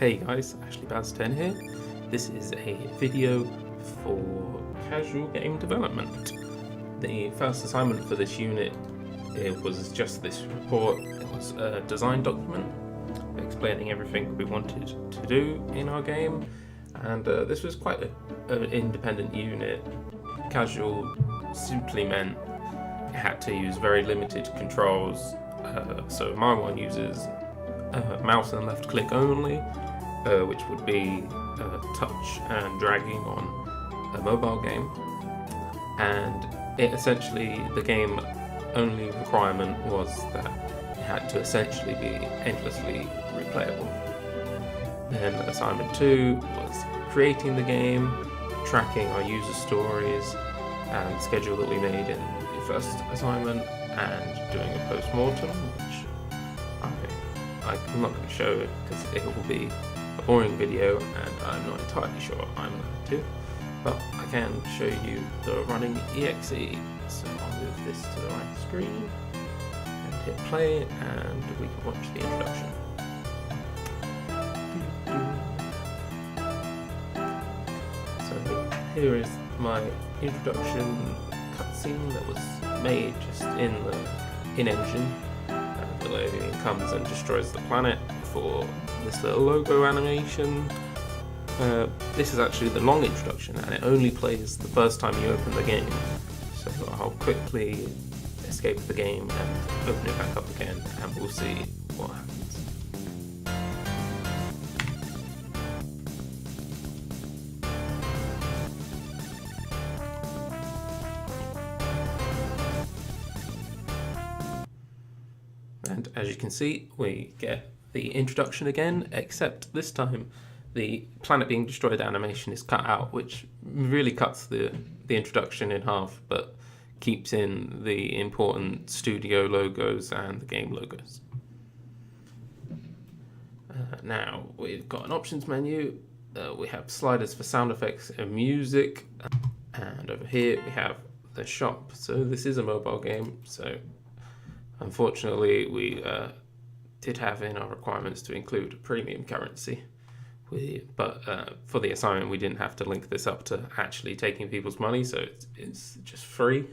Hey guys, AshleyBaz10 here. This is a video for casual game development. The first assignment for this unit was just this report. It was a design document explaining everything we wanted to do in our game, and this was quite an independent unit. Casual simply meant it had to use very limited controls, so my one uses mouse and left click only, which would be touch and dragging on a mobile game, and it essentially, the game only requirement was that it had to essentially be endlessly replayable. Then assignment 2 was creating the game, tracking our user stories and the schedule that we made in the first assignment, and doing a post-mortem, which I'm not going to show it because it will be a boring video and I'm not entirely sure I'm allowed to, but I can show you the running exe. So I'll move this to the right screen and hit play, and we can watch the introduction. So here is my introduction cutscene that was made just in-engine. The alien comes and destroys the planet for this little logo animation. This is actually the long introduction, and it only plays the first time you open the game. So I'll quickly escape the game and open it back up again, and we'll see what happens. And as you can see, we get the introduction again, except this time the planet being destroyed animation is cut out, which really cuts the introduction in half, but keeps in the important studio logos and the game logos. Now we've got an options menu, we have sliders for sound effects and music, and over here we have the shop. So this is a mobile game, so unfortunately, we did have in our requirements to include a premium currency, but for the assignment we didn't have to link this up to actually taking people's money, so it's just free.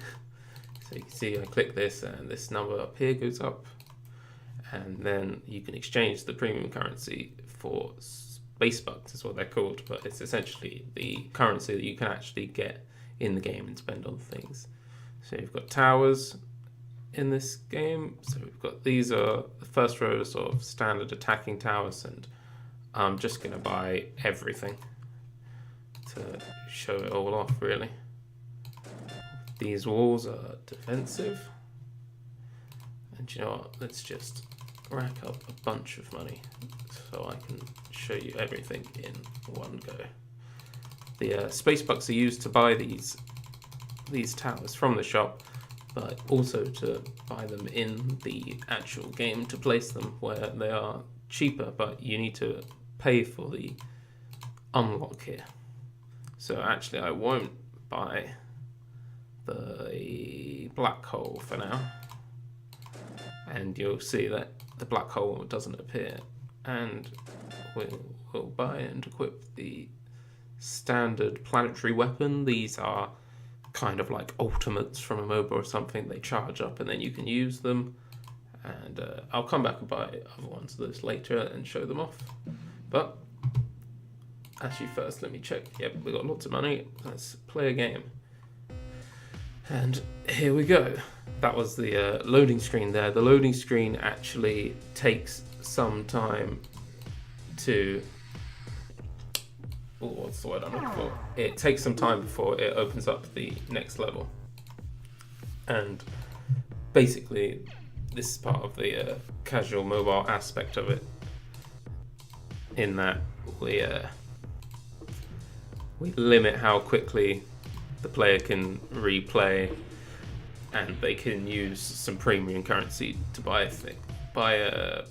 So you can see I click this and this number up here goes up, and then you can exchange the premium currency for space bucks is what they're called, but it's essentially the currency that you can actually get in the game and spend on things. So you've got towers in this game, so we've got, these are the first row of sort of standard attacking towers, and I'm just going to buy everything to show it all off really. These walls are defensive, and you know what, let's just rack up a bunch of money so I can show you everything in one go. The space bucks are used to buy these towers from the shop, but also to buy them in the actual game to place them where they are cheaper, but you need to pay for the unlock here. So actually I won't buy the black hole for now, and you'll see that the black hole doesn't appear, and we'll buy and equip the standard planetary weapon. These are kind of like ultimates from a MOBA or something. They charge up and then you can use them, and I'll come back and buy other ones of those later and show them off. But actually first let me check. Yep, we got lots of money. Let's play a game. And here we go. That was the loading screen there. The loading screen actually takes some time to, what's the word I'm looking for? It takes some time before it opens up the next level. And basically, this is part of the casual mobile aspect of it, in that we limit how quickly the player can replay, and they can use some premium currency to buy a thing. They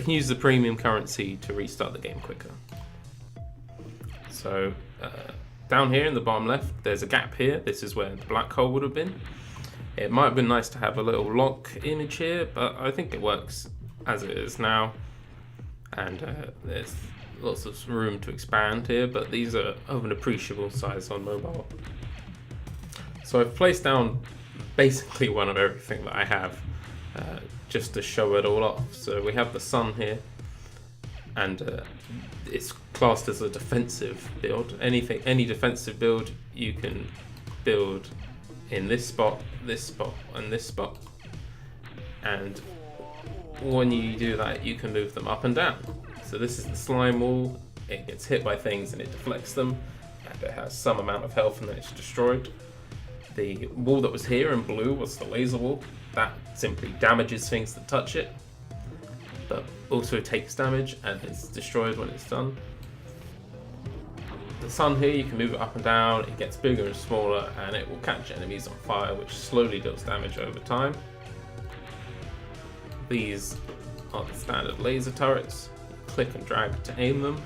can use the premium currency to restart the game quicker. So down here in the bottom left, there's a gap here. This is where the black hole would have been. It might have been nice to have a little lock image here, but I think it works as it is now. and there's lots of room to expand here, but these are of an appreciable size on mobile. So I've placed down basically one of everything that I have, just to show it all off. So we have the sun here, and it's classed as a defensive build. Any defensive build you can build in this spot, and this spot. And when you do that, you can move them up and down. So this is the slime wall. It gets hit by things and it deflects them, and it has some amount of health and then it's destroyed. The wall that was here in blue was the laser wall. That simply damages things that touch it, but also takes damage and it's destroyed when it's done. The sun here, you can move it up and down, it gets bigger and smaller, and it will catch enemies on fire, which slowly deals damage over time. These are the standard laser turrets. You click and drag to aim them,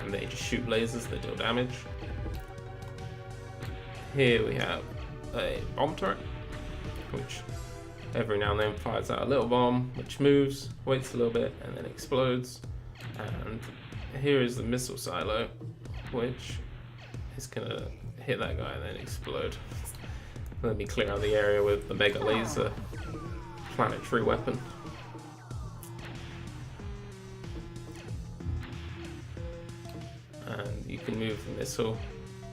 and they just shoot lasers that deal damage. Here we have a bomb turret, which every now and then fires out a little bomb, which moves, waits a little bit, and then explodes. And here is the missile silo, which is gonna hit that guy and then explode. Let me clear out the area with the mega laser planetary weapon. And you can move the missile.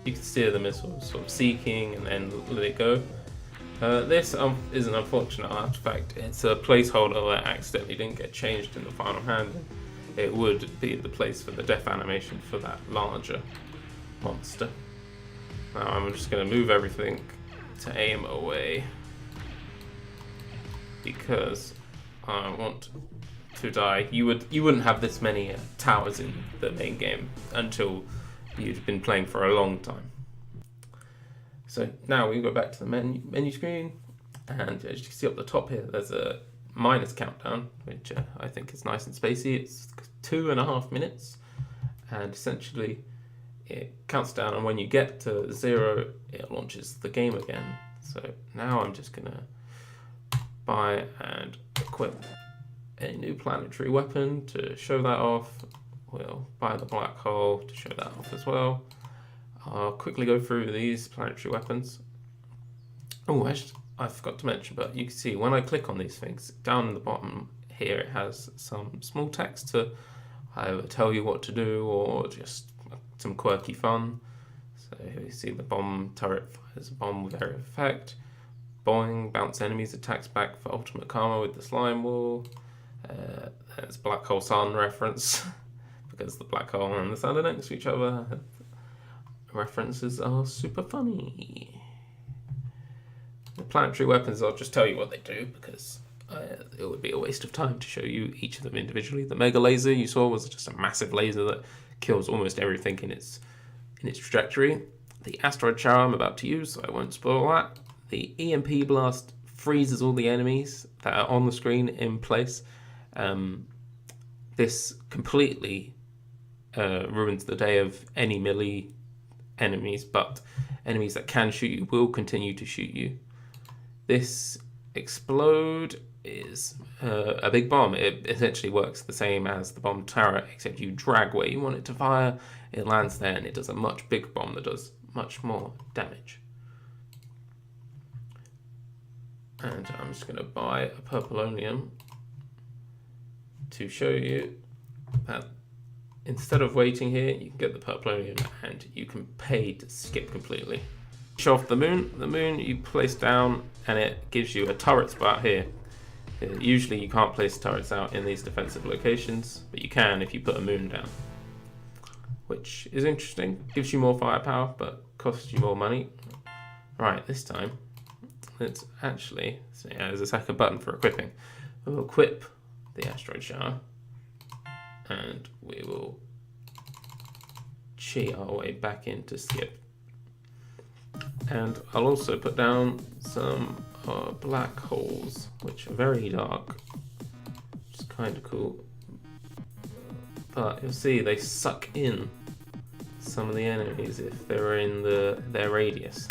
You can steer the missile, sort of seeking, and then let it go. This is an unfortunate artifact. It's a placeholder that accidentally didn't get changed in the final hand. It would be the place for the death animation for that larger monster. Now I'm just going to move everything to aim away, because I want to die. You wouldn't have this many towers in the main game until you'd been playing for a long time. So now we go back to the menu screen, and as you can see up the top here, there's a minus countdown, which I think is nice and spacey. It's 2.5 minutes, and essentially it counts down, and when you get to 0, it launches the game again. So now I'm just gonna buy and equip a new planetary weapon to show that off. We'll buy the black hole to show that off as well. I'll quickly go through these planetary weapons. Oh, I forgot to mention, but you can see when I click on these things, down in the bottom here it has some small text to either tell you what to do or just some quirky fun. So here you see the bomb turret fires a bomb with area of effect. Boing, bounce enemies, attacks back for ultimate karma with the slime wall. There's black hole sun reference because the black hole and the sun are next to each other. References are super funny. The planetary weapons, I'll just tell you what they do because it would be a waste of time to show you each of them individually. The mega laser you saw was just a massive laser that kills almost everything in its trajectory. The asteroid shower I'm about to use, so I won't spoil that. The EMP blast freezes all the enemies that are on the screen in place. This completely ruins the day of any melee enemies, but enemies that can shoot you will continue to shoot you. This explode is a big bomb. It essentially works the same as the bomb turret, except you drag where you want it to fire, it lands there, and it does a much bigger bomb that does much more damage. And I'm just going to buy a purpleonium to show you that instead of waiting here, you can get the purpleonium and you can pay to skip completely. Show off the moon. The moon you place down and it gives you a turret spot here. Usually you can't place turrets out in these defensive locations, but you can if you put a moon down, which is interesting. Gives you more firepower, but costs you more money. Right, this time, let's actually, so yeah, there's a second button for equipping. We'll equip the asteroid shower, and we will cheat our way back into skip. And I'll also put down some black holes, which are very dark, which is kind of cool. But you'll see they suck in some of the enemies if they're in their radius.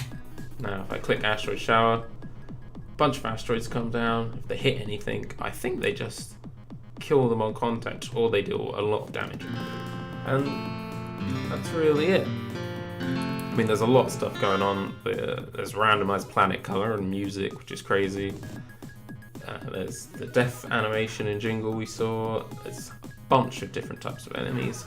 Now, if I click asteroid shower, a bunch of asteroids come down. If they hit anything, I think they just kill them on contact, or they deal a lot of damage. And that's really it. I mean, there's a lot of stuff going on. There's randomized planet color and music, which is crazy. There's the death animation in Jingle we saw. There's a bunch of different types of enemies.